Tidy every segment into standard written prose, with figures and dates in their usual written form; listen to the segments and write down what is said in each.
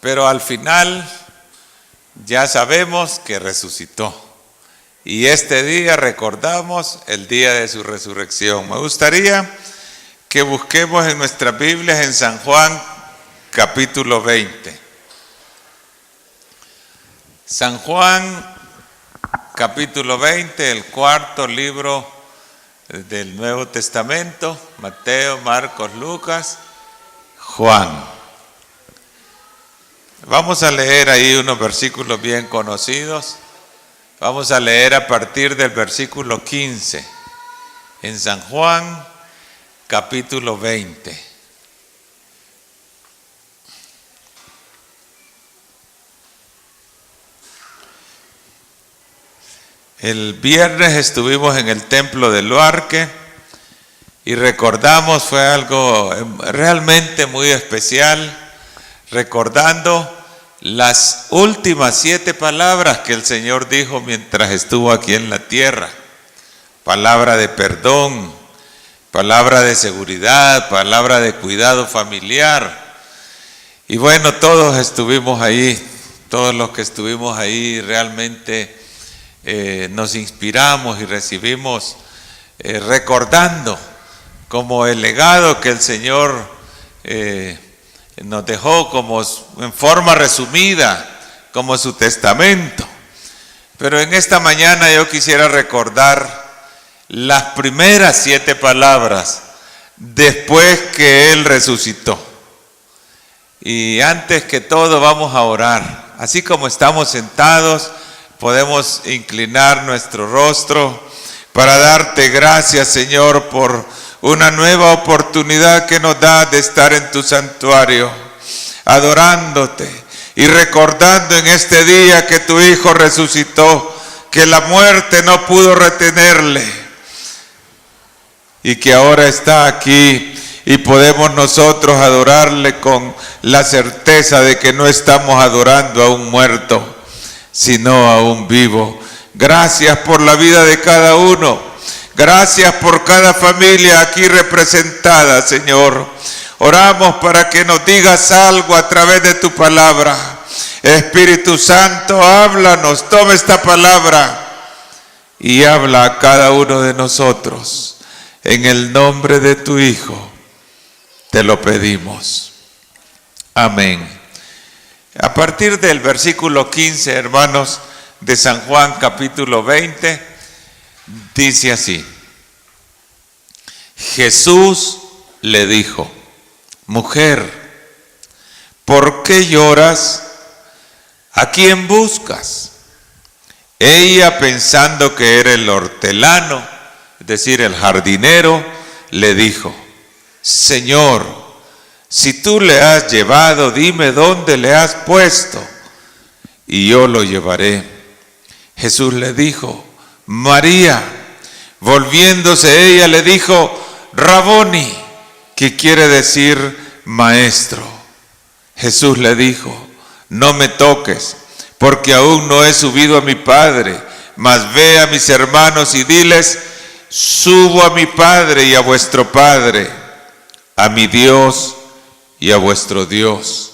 pero al final ya sabemos que resucitó. Y este día recordamos el día de su resurrección. Me gustaría que busquemos en nuestras Biblias en San Juan capítulo 20. San Juan capítulo 20, el cuarto libro del Nuevo Testamento, Mateo, Marcos, Lucas, Juan. Vamos a leer ahí unos versículos bien conocidos. Vamos a leer a partir del versículo 15 en San Juan capítulo 20. El viernes estuvimos en el templo de Luarque y recordamos, fue algo realmente muy especial, recordando las últimas 7 palabras que el Señor dijo mientras estuvo aquí en la tierra. Palabra de perdón, palabra de seguridad, palabra de cuidado familiar. Y bueno, todos estuvimos ahí, todos los que estuvimos ahí realmente nos inspiramos y recibimos recordando como el legado que el Señor nos dejó como en forma resumida, como su testamento. Pero en esta mañana yo quisiera recordar las primeras 7 palabras después que Él resucitó. Y antes que todo vamos a orar. Así como estamos sentados, podemos inclinar nuestro rostro para darte gracias, Señor, por una nueva oportunidad que nos da de estar en tu santuario, adorándote y recordando en este día que tu Hijo resucitó, que la muerte no pudo retenerle y que ahora está aquí y podemos nosotros adorarle con la certeza de que no estamos adorando a un muerto, sino a un vivo. Gracias por la vida de cada uno. Gracias por cada familia aquí representada, Señor. Oramos para que nos digas algo a través de tu palabra. Espíritu Santo, háblanos, toma esta palabra y habla a cada uno de nosotros. En el nombre de tu Hijo, te lo pedimos. Amén. A partir del versículo 15, hermanos, de San Juan capítulo 20, dice así: Jesús le dijo: mujer, ¿por qué lloras? ¿A quién buscas? Ella, pensando que era el hortelano, es decir, el jardinero, le dijo: Señor, si tú le has llevado, dime dónde le has puesto, y yo lo llevaré. Jesús le dijo: María. Volviéndose ella le dijo: Raboni, que quiere decir maestro. Jesús le dijo: no me toques, porque aún no he subido a mi Padre, mas ve a mis hermanos y diles: subo a mi Padre y a vuestro Padre, a mi Dios y a vuestro Dios.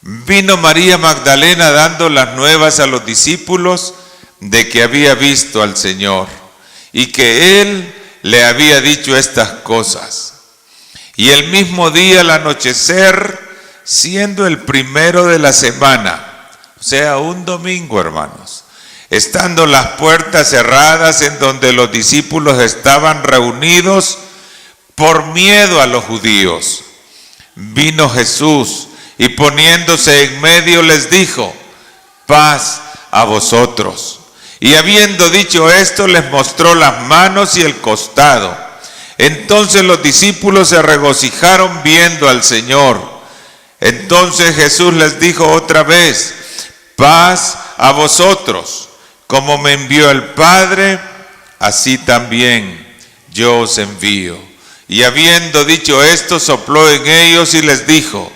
Vino María Magdalena dando las nuevas a los discípulos de que había visto al Señor y que Él le había dicho estas cosas. Y el mismo día al anochecer, siendo el primero de la semana, o sea, un domingo, hermanos, estando las puertas cerradas en donde los discípulos estaban reunidos por miedo a los judíos, vino Jesús y poniéndose en medio les dijo: paz a vosotros. Y habiendo dicho esto, les mostró las manos y el costado. Entonces los discípulos se regocijaron viendo al Señor. Entonces Jesús les dijo otra vez: paz a vosotros. Como me envió el Padre, así también yo os envío. Y habiendo dicho esto, sopló en ellos y les dijo: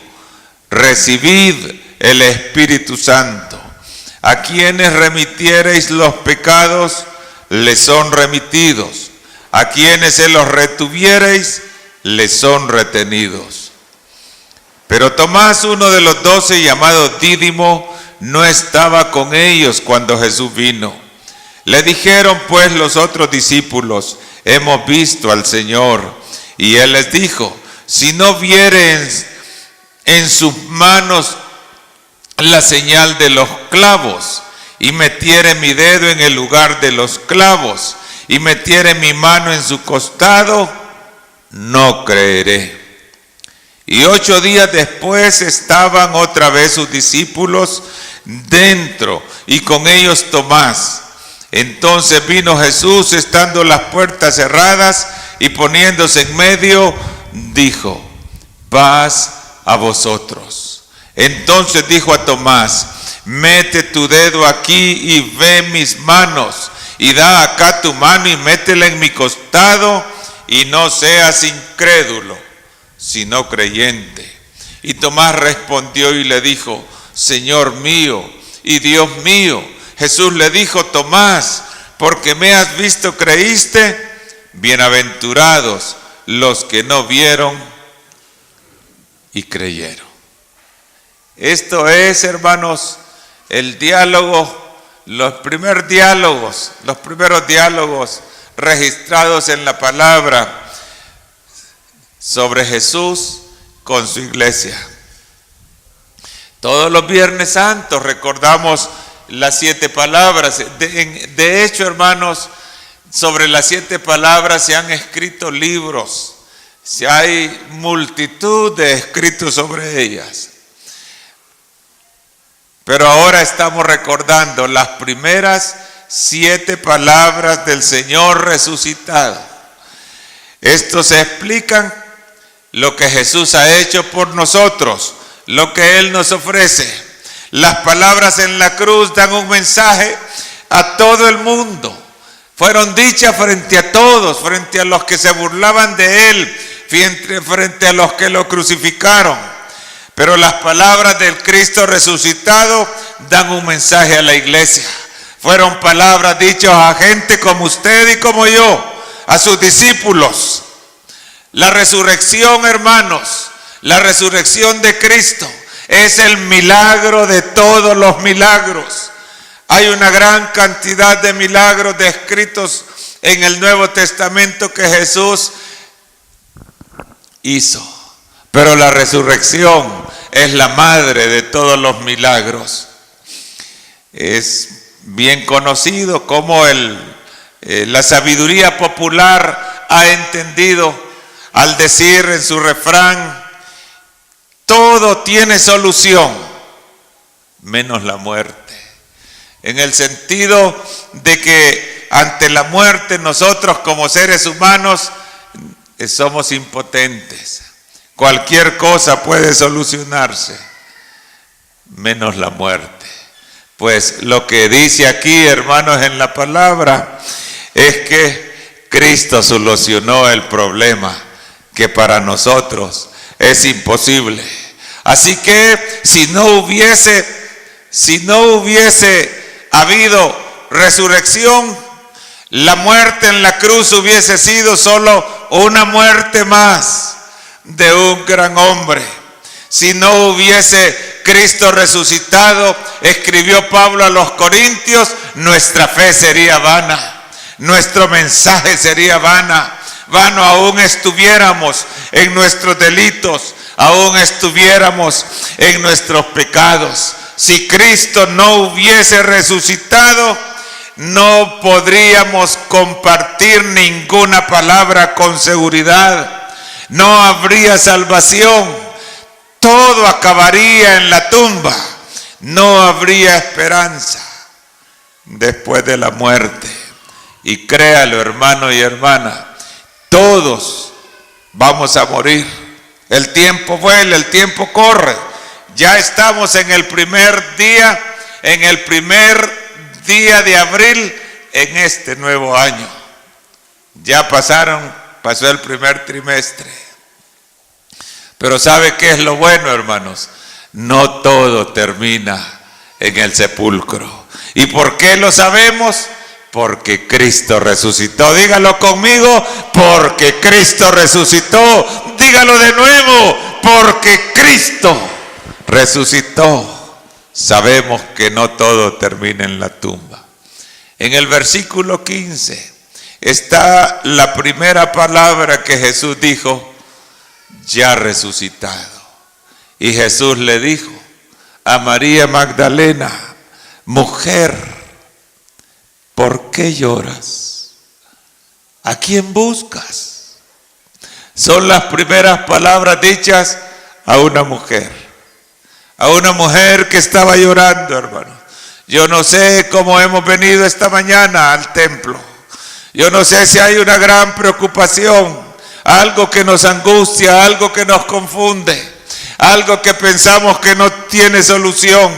recibid el Espíritu Santo. A quienes remitiereis los pecados, les son remitidos. A quienes se los retuviereis, les son retenidos. Pero Tomás, uno de los 12, llamado Dídimo, no estaba con ellos cuando Jesús vino. Le dijeron pues los otros discípulos: hemos visto al Señor. Y él les dijo: si no vieren en sus manos la señal de los clavos, y metiere mi dedo en el lugar de los clavos, y metiere mi mano en su costado, no creeré. Y 8 días después estaban otra vez sus discípulos dentro, y con ellos Tomás. Entonces vino Jesús, estando las puertas cerradas, y poniéndose en medio, dijo: paz a vosotros. Entonces dijo a Tomás: mete tu dedo aquí y ve mis manos, y da acá tu mano y métela en mi costado, y no seas incrédulo, sino creyente. Y Tomás respondió y le dijo: Señor mío y Dios mío. Jesús le dijo: Tomás, porque me has visto creíste. Bienaventurados los que no vieron y creyeron. Esto es, hermanos, el diálogo, los primeros diálogos registrados en la palabra sobre Jesús con su iglesia. Todos los Viernes Santos recordamos las 7 palabras. De hecho, hermanos, sobre las 7 palabras se han escrito libros. Hay multitud de escritos sobre ellas. Pero ahora estamos recordando las primeras 7 palabras del Señor resucitado. Estos explican lo que Jesús ha hecho por nosotros, lo que Él nos ofrece. Las palabras en la cruz dan un mensaje a todo el mundo. Fueron dichas frente a todos, frente a los que se burlaban de Él, frente a los que lo crucificaron. Pero las palabras del Cristo resucitado dan un mensaje a la iglesia. Fueron palabras dichas a gente como usted y como yo, a sus discípulos. La resurrección, hermanos, la resurrección de Cristo es el milagro de todos los milagros. Hay una gran cantidad de milagros descritos en el Nuevo Testamento que Jesús hizo. Pero la resurrección es la madre de todos los milagros. Es bien conocido cómo la sabiduría popular ha entendido al decir en su refrán: todo tiene solución, menos la muerte. En el sentido de que ante la muerte nosotros como seres humanos somos impotentes. Cualquier cosa puede solucionarse, menos la muerte. Pues lo que dice aquí, hermanos, en la palabra, es que Cristo solucionó el problema que para nosotros es imposible. Así que si no hubiese habido resurrección, la muerte en la cruz hubiese sido solo una muerte más de un gran hombre. Si no hubiese Cristo resucitado, escribió Pablo a los Corintios, nuestra fe sería vana, nuestro mensaje sería vano, aún estuviéramos en nuestros delitos, aún estuviéramos en nuestros pecados. Si Cristo no hubiese resucitado, no podríamos compartir ninguna palabra con seguridad. No habría salvación. Todo acabaría en la tumba. No habría esperanza después de la muerte. Y créalo, hermano y hermana, todos vamos a morir. El tiempo vuela, el tiempo corre. Ya estamos en el primer día de abril en este nuevo año. Ya pasó el primer trimestre. Pero ¿sabe qué es lo bueno, hermanos? No todo termina en el sepulcro. ¿Y por qué lo sabemos? Porque Cristo resucitó. Dígalo conmigo, porque Cristo resucitó. Dígalo de nuevo, porque Cristo resucitó, sabemos que no todo termina en la tumba. En el versículo 15 está la primera palabra que Jesús dijo: ya resucitado. Y Jesús le dijo a María Magdalena: mujer, ¿por qué lloras? ¿A quién buscas? Son las primeras palabras dichas a una mujer que estaba llorando, hermano. Yo no sé cómo hemos venido esta mañana al templo. Yo no sé si hay una gran preocupación, algo que nos angustia, algo que nos confunde, algo que pensamos que no tiene solución.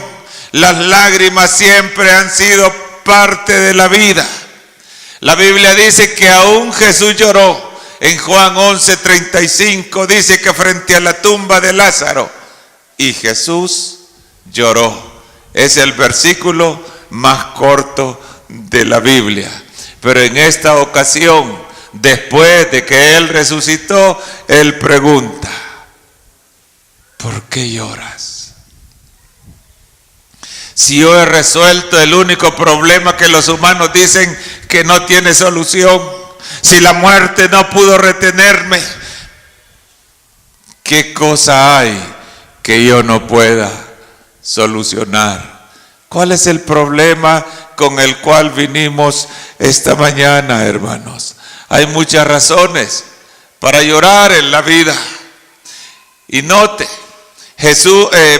Las lágrimas siempre han sido parte de la vida. La Biblia dice que aún Jesús lloró. En Juan 11:35 dice que frente a la tumba de Lázaro, y Jesús lloró. Es el versículo más corto de la Biblia. Pero en esta ocasión, después de que Él resucitó, Él pregunta: ¿por qué lloras? Si yo he resuelto el único problema que los humanos dicen que no tiene solución, si la muerte no pudo retenerme, ¿qué cosa hay que yo no pueda solucionar? ¿Cuál es el problema con el cual vinimos esta mañana, hermanos? Hay muchas razones para llorar en la vida. Y note,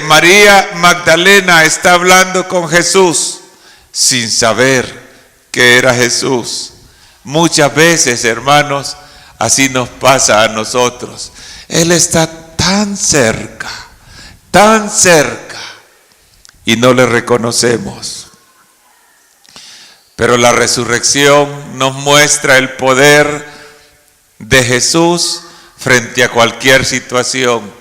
María Magdalena está hablando con Jesús sin saber que era Jesús. Muchas veces, hermanos, así nos pasa a nosotros. Él está tan cerca, y no le reconocemos. Pero la resurrección nos muestra el poder de Jesús frente a cualquier situación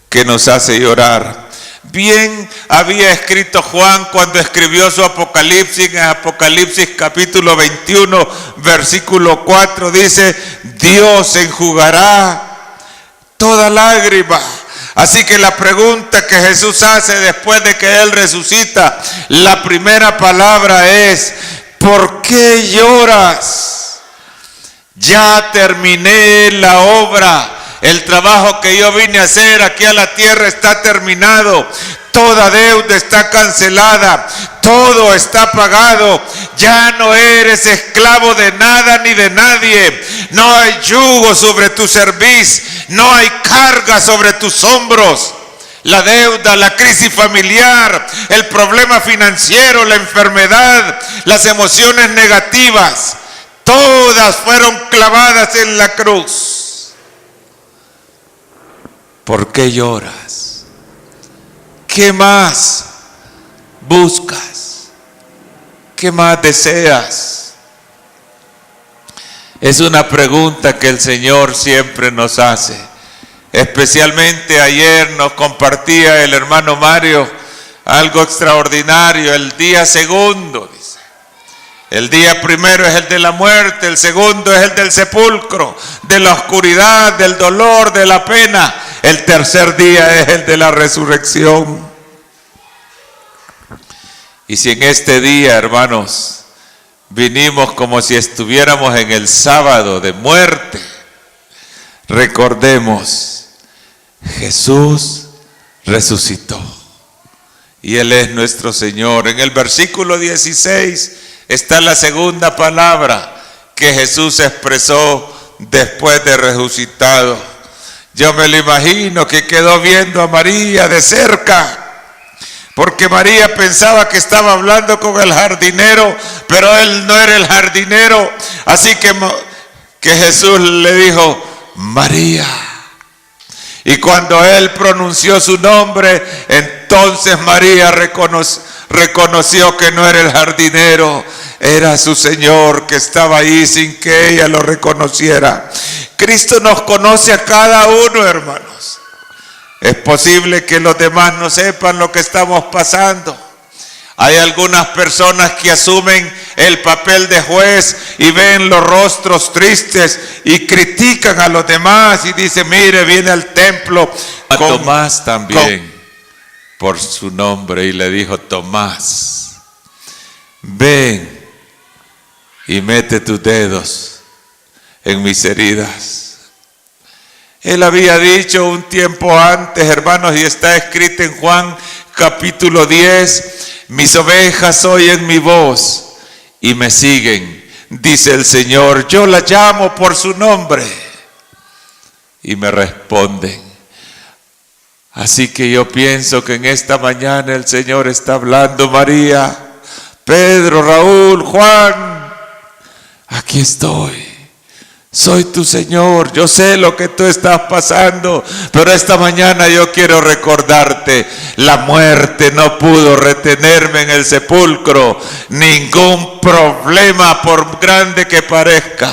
que nos hace llorar. Bien había escrito Juan cuando escribió su Apocalipsis. En Apocalipsis capítulo 21 versículo 4 dice: Dios enjugará toda lágrima. Así que la pregunta que Jesús hace después de que Él resucita, la primera palabra es: ¿por qué lloras? Ya terminé la obra. El trabajo que yo vine a hacer aquí a la tierra está terminado. Toda deuda está cancelada. Todo está pagado. Ya no eres esclavo de nada ni de nadie. No hay yugo sobre tu cerviz. No hay carga sobre tus hombros. La deuda, la crisis familiar, el problema financiero, la enfermedad, las emociones negativas, todas fueron clavadas en la cruz. ¿Por qué lloras? ¿Qué más buscas? ¿Qué más deseas? Es una pregunta que el Señor siempre nos hace. Especialmente ayer nos compartía el hermano Mario algo extraordinario. El día segundo, dice. El día primero es el de la muerte, el segundo es el del sepulcro, de la oscuridad, del dolor, de la pena. El tercer día es el de la resurrección. Y si en este día, hermanos, vinimos como si estuviéramos en el sábado de muerte, recordemos, Jesús resucitó y Él es nuestro Señor. En el versículo 16 está la segunda palabra que Jesús expresó después de resucitado. Yo me lo imagino que quedó viendo a María de cerca, porque María pensaba que estaba hablando con el jardinero, pero él no era el jardinero. Así que Jesús le dijo: María. Y cuando él pronunció su nombre, entonces María reconoció que no era el jardinero, era su Señor que estaba ahí sin que ella lo reconociera. Cristo nos conoce a cada uno, hermanos. Es posible que los demás no sepan lo que estamos pasando. Hay algunas personas que asumen el papel de juez y ven los rostros tristes y critican a los demás y dicen, mire, viene al templo. A Tomás también, por su nombre, y le dijo, Tomás, ven y mete tus dedos en mis heridas. Él había dicho un tiempo antes, hermanos, y está escrito en Juan capítulo 10, mis ovejas oyen mi voz y me siguen, dice el Señor, yo las llamo por su nombre y me responden. Así que yo pienso que en esta mañana el Señor está hablando, María, Pedro, Raúl, Juan, aquí estoy. Soy tu Señor, yo sé lo que tú estás pasando, pero esta mañana yo quiero recordarte, la muerte no pudo retenerme en el sepulcro, ningún problema, por grande que parezca,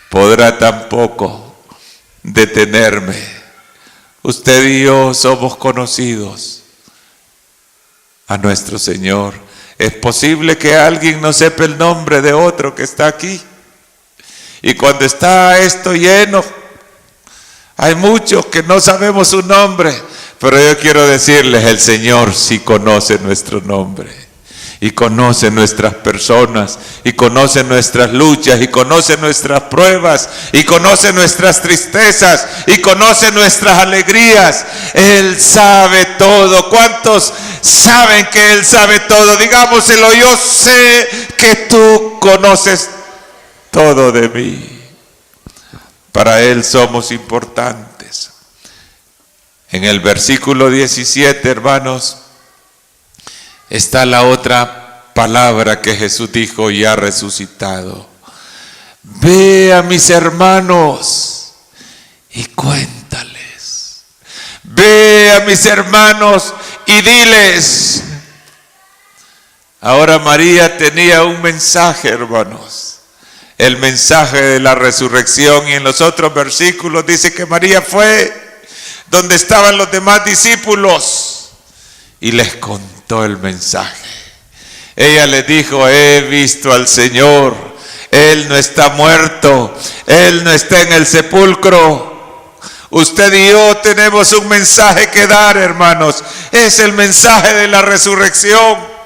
podrá tampoco detenerme. Usted y yo somos conocidos a nuestro Señor. Es posible que alguien no sepa el nombre de otro que está aquí. Y cuando está esto lleno, hay muchos que no sabemos su nombre, pero yo quiero decirles, el Señor sí conoce nuestro nombre, y conoce nuestras personas, y conoce nuestras luchas, y conoce nuestras pruebas, y conoce nuestras tristezas, y conoce nuestras alegrías. Él sabe todo. ¿Cuántos saben que Él sabe todo? Digámoselo, yo sé que tú conoces todo de mí. Para Él somos importantes. En el versículo 17, hermanos, está la otra palabra que Jesús dijo ya resucitado. Ve a mis hermanos y cuéntales. Ve a mis hermanos y diles. Ahora María tenía un mensaje, hermanos. El mensaje de la resurrección, y en los otros versículos dice que María fue donde estaban los demás discípulos y les contó el mensaje. Ella les dijo, he visto al Señor, Él no está muerto, Él no está en el sepulcro. Usted y yo tenemos un mensaje que dar, hermanos, es el mensaje de la resurrección.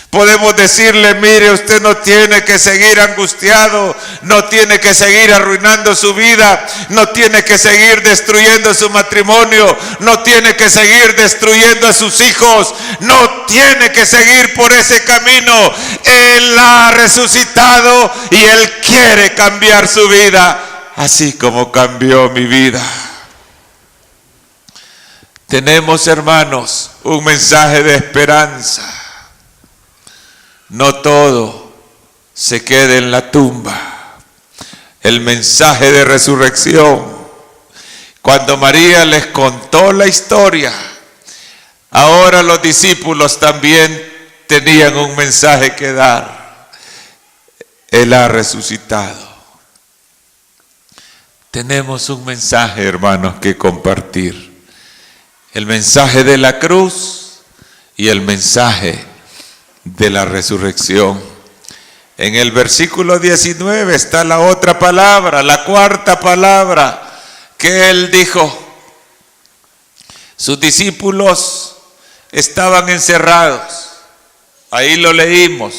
Podemos decirle, mire, usted no tiene que seguir angustiado, no tiene que seguir arruinando su vida, no tiene que seguir destruyendo su matrimonio, no tiene que seguir destruyendo a sus hijos, no tiene que seguir por ese camino. Él ha resucitado y Él quiere cambiar su vida, así como cambió mi vida. Tenemos, hermanos, un mensaje de esperanza. No todo se queda en la tumba. El mensaje de resurrección. Cuando María les contó la historia, ahora los discípulos también tenían un mensaje que dar. Él ha resucitado. Tenemos un mensaje, hermanos, que compartir. El mensaje de la cruz y el mensaje de la resurrección. En el versículo 19 está la otra palabra, la cuarta palabra que Él dijo. Sus discípulos estaban encerrados. Ahí lo leímos,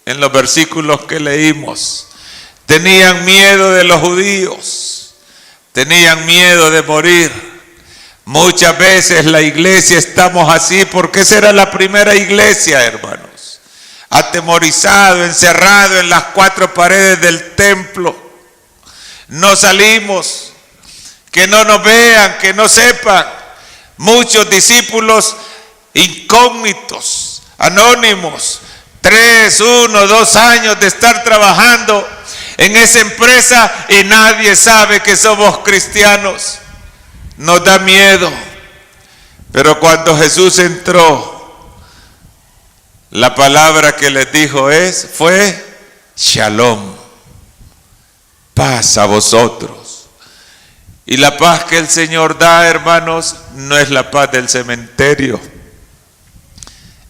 en los versículos que leímos. Tenían miedo de los judíos, tenían miedo de morir. Muchas veces la iglesia estamos así, porque esa era la primera iglesia, hermanos. Atemorizado, encerrado en las cuatro paredes del templo. No salimos, que no nos vean, que no sepan. Muchos discípulos incógnitos, anónimos, 3, 1, 2 años de estar trabajando en esa empresa y nadie sabe que somos cristianos. Nos da miedo, pero cuando Jesús entró, la palabra que les dijo fue Shalom, paz a vosotros. Y la paz que el Señor da, hermanos, no es la paz del cementerio,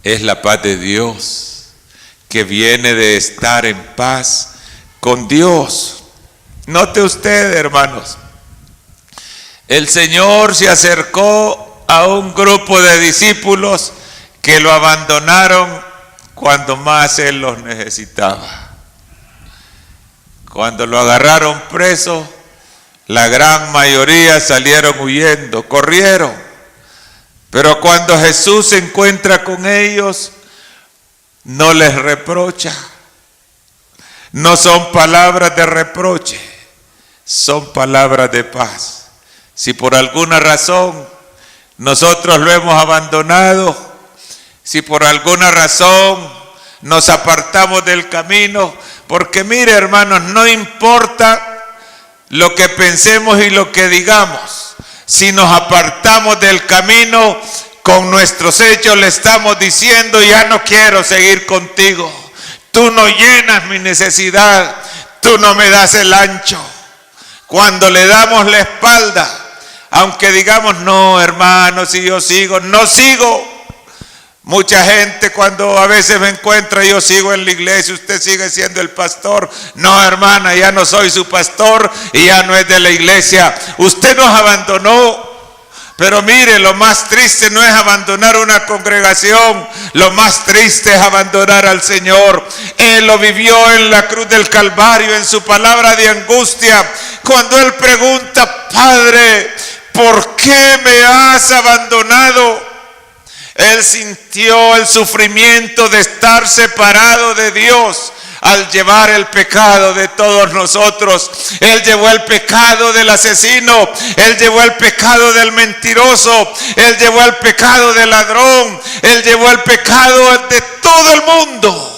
es la paz de Dios, que viene de estar en paz con Dios. Note usted, hermanos, el Señor se acercó a un grupo de discípulos que lo abandonaron cuando más Él los necesitaba. Cuando lo agarraron preso, la gran mayoría salieron huyendo, corrieron. Pero cuando Jesús se encuentra con ellos, no les reprocha. No son palabras de reproche, son palabras de paz. Si por alguna razón nosotros lo hemos abandonado, si por alguna razón nos apartamos del camino, porque mire, hermanos, no importa lo que pensemos y lo que digamos, si nos apartamos del camino, con nuestros hechos le estamos diciendo: ya no quiero seguir contigo, tú no llenas mi necesidad, tú no me das el ancho. Cuando le damos la espalda, aunque digamos: no, hermano, si yo sigo, no sigo. Mucha gente cuando a veces me encuentra: yo sigo en la iglesia, usted sigue siendo el pastor. No, hermana, ya no soy su pastor y ya no es de la iglesia. Usted nos abandonó. Pero mire, lo más triste no es abandonar una congregación, lo más triste es abandonar al Señor. Él lo vivió en la cruz del Calvario, en su palabra de angustia, cuando Él pregunta: Padre, ¿por qué me has abandonado? Él sintió el sufrimiento de estar separado de Dios al llevar el pecado de todos nosotros. Él llevó el pecado del asesino, Él llevó el pecado del mentiroso, Él llevó el pecado del ladrón, Él llevó el pecado de todo el mundo.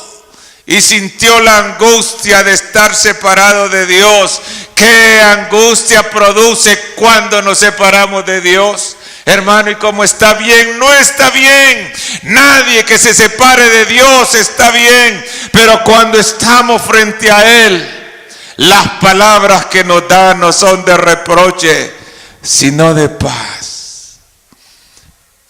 Y sintió la angustia de estar separado de Dios. ¿Qué angustia produce cuando nos separamos de Dios? Hermano, ¿y cómo está bien? No está bien. Nadie que se separe de Dios está bien. Pero cuando estamos frente a Él, las palabras que nos da no son de reproche, sino de paz.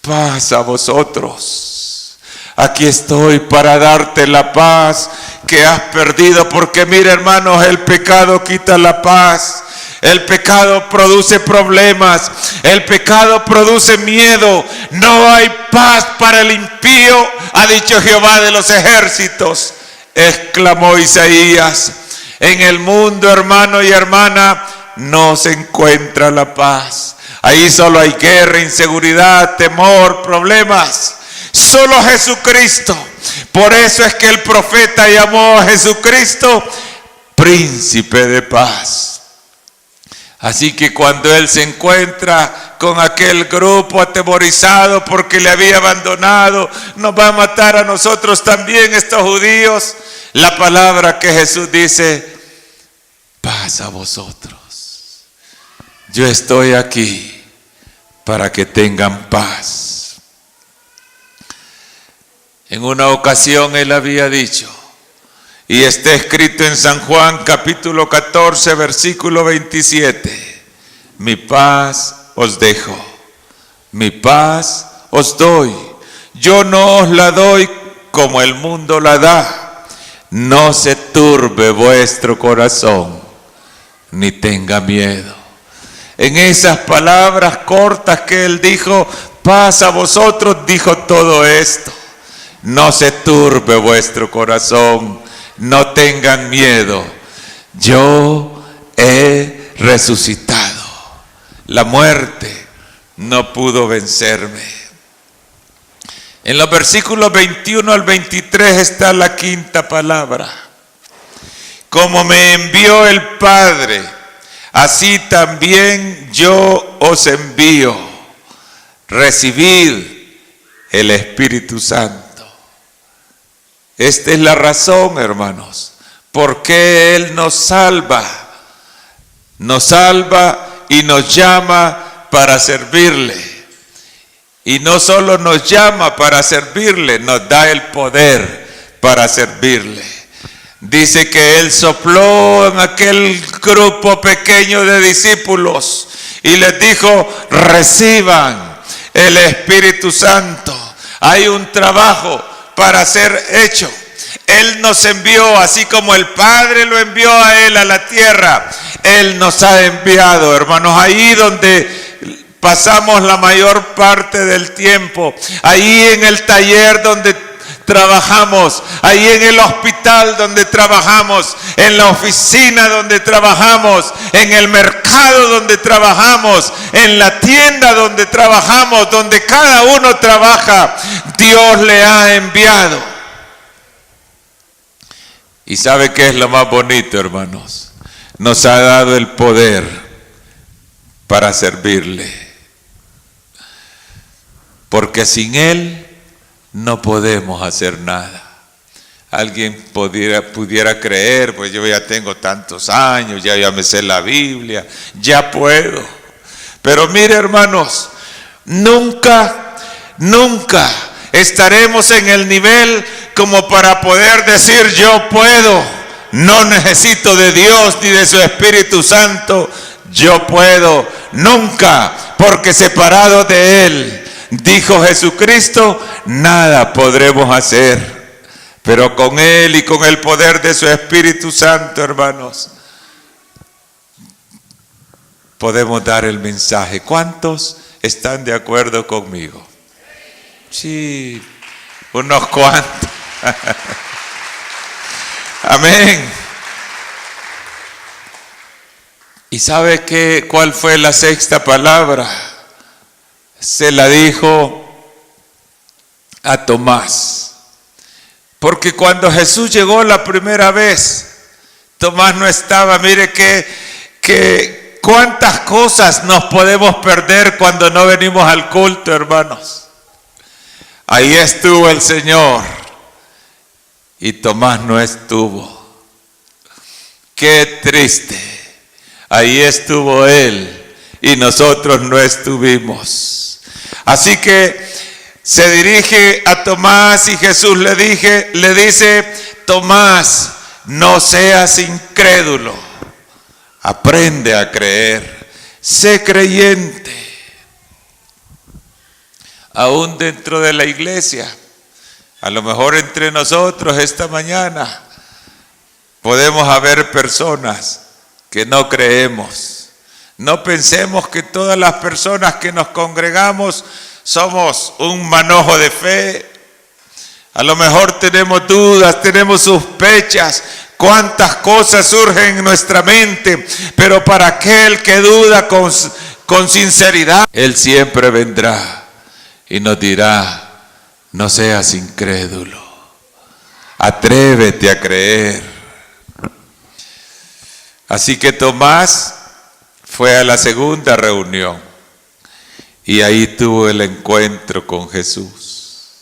Paz a vosotros. Aquí estoy para darte la paz que has perdido. Porque mire, hermanos, el pecado quita la paz. El pecado produce problemas, el pecado produce miedo. No hay paz para el impío, ha dicho Jehová de los ejércitos, exclamó Isaías. En el mundo, hermano y hermana, no se encuentra la paz. Ahí solo hay guerra, inseguridad, temor, problemas. Solo Jesucristo. Por eso es que el profeta llamó a Jesucristo príncipe de paz. Así que cuando Él se encuentra con aquel grupo atemorizado porque le había abandonado, nos va a matar a nosotros también estos judíos. La palabra que Jesús dice: paz a vosotros. Yo estoy aquí para que tengan paz. En una ocasión Él había dicho, y está escrito en San Juan capítulo 14 versículo 27: mi paz os dejo, mi paz os doy. Yo no os la doy como el mundo la da. No se turbe vuestro corazón, ni tenga miedo. En esas palabras cortas que Él dijo, paz a vosotros, dijo todo esto. No se turbe vuestro corazón, no tengan miedo. Yo he resucitado. La muerte no pudo vencerme. En los versículos 21 al 23 está la quinta palabra. Como me envió el Padre, así también yo os envío. Recibid el Espíritu Santo. Esta es la razón, hermanos, por qué Él nos salva. Nos salva y nos llama para servirle. Y no solo nos llama para servirle, nos da el poder para servirle. Dice que Él sopló en aquel grupo pequeño de discípulos y les dijo: reciban el Espíritu Santo. hay un trabajo para ser hecho. Él nos envió, así como el Padre lo envió a Él a la tierra, Él nos ha enviado, hermanos, ahí donde pasamos la mayor parte del tiempo, ahí en el taller donde trabajamos, ahí en el hospital donde trabajamos, en la oficina donde trabajamos, en el mercado donde trabajamos, en la tienda donde trabajamos, donde cada uno trabaja, Dios le ha enviado. ¿Y sabe qué es lo más bonito, hermanos? Nos ha dado el poder para servirle. Porque sin Él no podemos hacer nada. Alguien pudiera creer, pues yo ya tengo tantos años, ya me sé la Biblia, ya puedo. Pero mire, hermanos, nunca estaremos en el nivel como para poder decir yo puedo, no necesito de Dios ni de su Espíritu Santo, yo puedo, nunca, porque separado de Él, dijo Jesucristo, nada podremos hacer, pero con Él y con el poder de su Espíritu Santo, hermanos, podemos dar el mensaje. ¿Cuántos están de acuerdo conmigo? Sí, unos cuantos. Amén. ¿Y sabe cuál fue la sexta palabra? Se la dijo a Tomás. Porque cuando Jesús llegó la primera vez, Tomás no estaba. Mire que cuántas cosas nos podemos perder cuando no venimos al culto, hermanos. Ahí estuvo el Señor y Tomás no estuvo. Qué triste. Ahí estuvo Él y nosotros no estuvimos. Así que se dirige a Tomás y Jesús le dice, Tomás, no seas incrédulo, aprende a creer, sé creyente. Aún dentro de la iglesia, a lo mejor entre nosotros esta mañana, podemos haber personas que no creemos. No pensemos que todas las personas que nos congregamos somos un manojo de fe. A lo mejor tenemos dudas, tenemos sospechas, cuántas cosas surgen en nuestra mente, pero para aquel que duda con sinceridad, Él siempre vendrá y nos dirá, no seas incrédulo, atrévete a creer. Así que Tomás fue a la segunda reunión y ahí tuvo el encuentro con Jesús.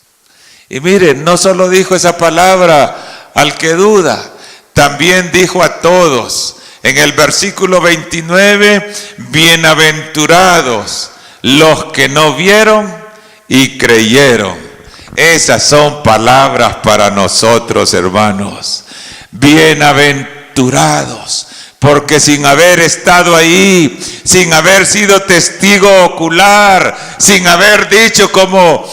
Y miren, no solo dijo esa palabra al que duda, también dijo a todos. En el versículo 29, bienaventurados los que no vieron y creyeron. Esas son palabras para nosotros, hermanos. Bienaventurados, porque sin haber estado ahí, sin haber sido testigo ocular, sin haber dicho como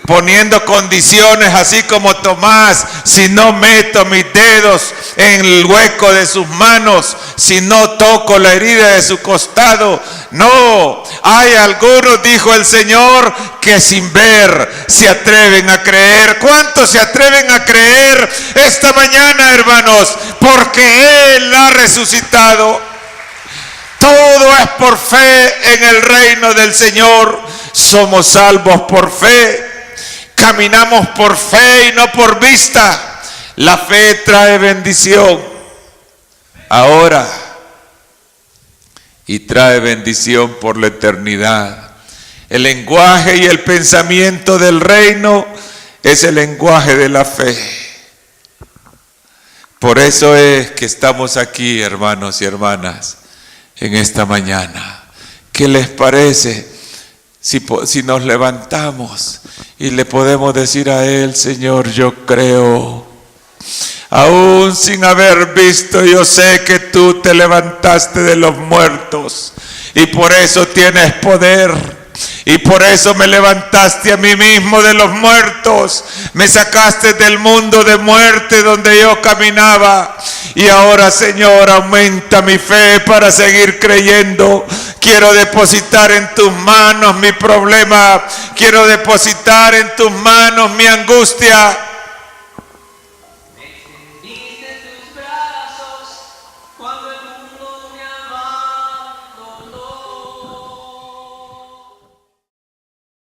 poniendo condiciones así como Tomás, si no meto mis dedos en el hueco de sus manos, si no toco la herida de su costado. No, hay algunos, dijo el Señor, que sin ver se atreven a creer. ¿Cuántos se atreven a creer esta mañana, hermanos? Porque Él ha resucitado. Todo es por fe en el reino del Señor. Somos salvos por fe. Caminamos por fe y no por vista. La fe trae bendición ahora y trae bendición por la eternidad. El lenguaje y el pensamiento del reino es el lenguaje de la fe. Por eso es que estamos aquí, hermanos y hermanas, en esta mañana. ¿Qué les parece si nos levantamos y le podemos decir a Él, Señor, yo creo, aún sin haber visto, yo sé que tú te levantaste de los muertos y por eso tienes poder. Y por eso me levantaste a mí mismo de los muertos. Me sacaste del mundo de muerte donde yo caminaba. Y ahora, Señor, aumenta mi fe para seguir creyendo. Quiero depositar en tus manos mi problema. Quiero depositar en tus manos mi angustia. Me extendiste tus brazos cuando el